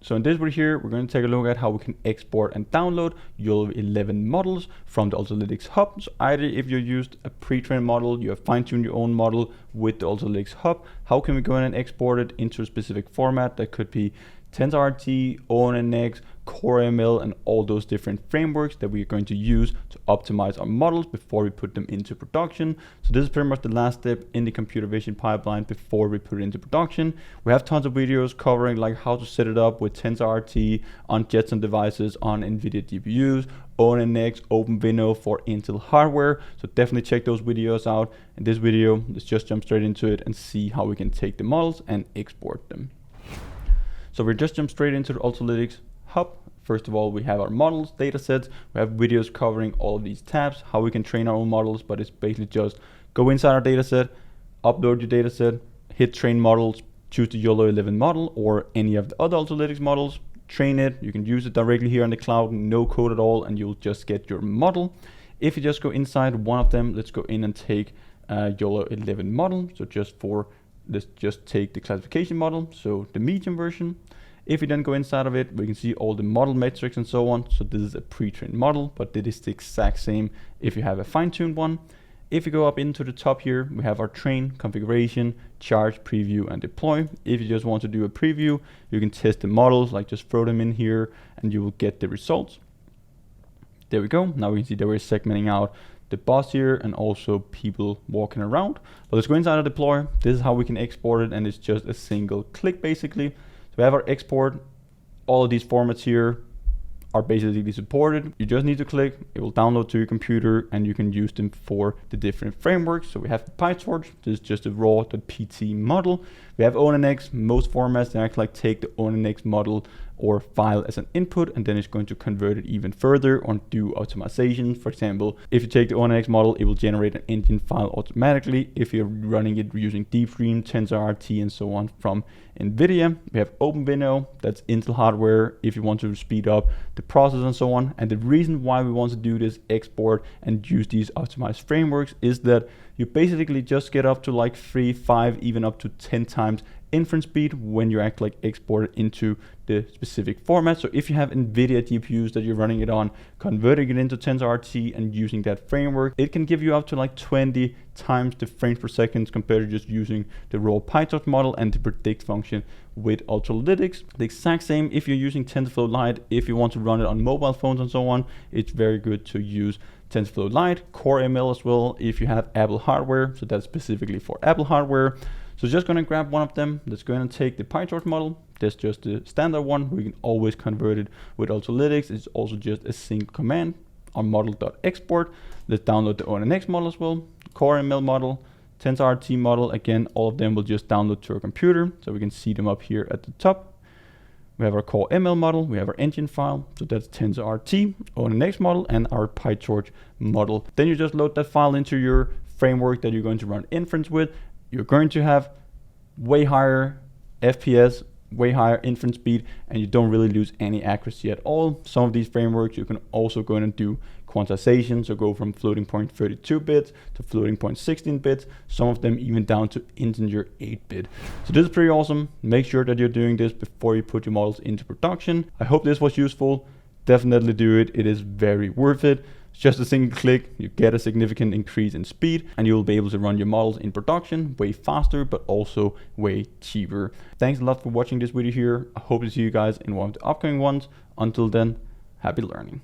So in this video here, we're going to take a look at how we can export and download YOLO11 models from the Ultralytics HUB. So either if you used a pre-trained model, you have fine-tuned your own model with the Ultralytics HUB, how can we go in and export it into a specific format? That could be TensorRT, ONNX, CoreML, and all those different frameworks that we're going to use to optimize our models before we put them into production. So this is pretty much the last step in the computer vision pipeline before we put it into production. We have tons of videos covering like how to set it up with TensorRT on Jetson devices, on NVIDIA GPUs, ONNX, OpenVINO for Intel hardware. So definitely check those videos out. In this video, let's just jump straight into it and see how we can take the models and export them. So we're just jump straight into the Ultralytics HUB. First of all, we have our models, datasets. We have videos covering all of these tabs, how we can train our own models, but it's basically just go inside our dataset, upload your dataset, hit train models, choose the YOLO11 model or any of the other Ultralytics models, train it. You can use it directly here on the cloud, no code at all, and you'll just get your model. If you just go inside one of them, let's go in and take a YOLO11 model. So let's just take the classification model, so the medium version. If we then go inside of it, we can see all the model metrics and so on. So this is a pre-trained model, but it is the exact same if you have a fine-tuned one. If you go up into the top here, we have our train, configuration, charge, preview, and deploy. If you just want to do a preview, you can test the models, like just throw them in here and you will get the results. There we go. Now we can see that we're segmenting out the boss here and also people walking around. But let's go inside of deploy. This is how we can export it, and it's just a single click basically. So we have our export. All of these formats here are basically supported. You just need to click, it will download to your computer and you can use them for the different frameworks. So we have PyTorch, this is just a raw.pt model. We have ONNX, most formats they actually take the ONNX model or file as an input, and then it's going to convert it even further or do optimization. For example, if you take the ONNX model, it will generate an engine file automatically if you're running it using DeepStream, TensorRT, and so on from NVIDIA. We have OpenVINO, that's Intel hardware if you want to speed up the process and so on. And the reason why we want to do this export and use these optimized frameworks is that you basically just get up to like 3, 5, even up to 10 times inference speed when you actually export it into the specific format. So if you have NVIDIA GPUs that you're running it on, converting it into TensorRT and using that framework, it can give you up to like 20 times the frames per second compared to just using the raw PyTorch model and the predict function with Ultralytics. The exact same if you're using TensorFlow Lite. If you want to run it on mobile phones and so on, it's very good to use TensorFlow Lite, CoreML as well if you have Apple hardware. So that's specifically for Apple hardware. So just gonna grab one of them. Let's go ahead and take the PyTorch model. That's just the standard one. We can always convert it with Ultralytics. It's also just a single command on model.export. Let's download the ONNX model as well, CoreML model, TensorRT model. Again, all of them will just download to our computer. So we can see them up here at the top. We have our CoreML model, we have our engine file. So that's TensorRT, ONNX model, and our PyTorch model. Then you just load that file into your framework that you're going to run inference with. You're going to have way higher FPS, way higher inference speed, and you don't really lose any accuracy at all. Some of these frameworks you can also go in and do quantization, so go from floating point 32 bits to floating point 16 bits, some of them even down to integer 8-bit. So this is pretty awesome. Make sure that you're doing this before you put your models into production. I hope this was useful. Definitely do it. It is very worth it. Just a single click, you get a significant increase in speed and you'll be able to run your models in production way faster, but also way cheaper. Thanks a lot for watching this video here. I hope to see you guys in one of the upcoming ones. Until then, happy learning.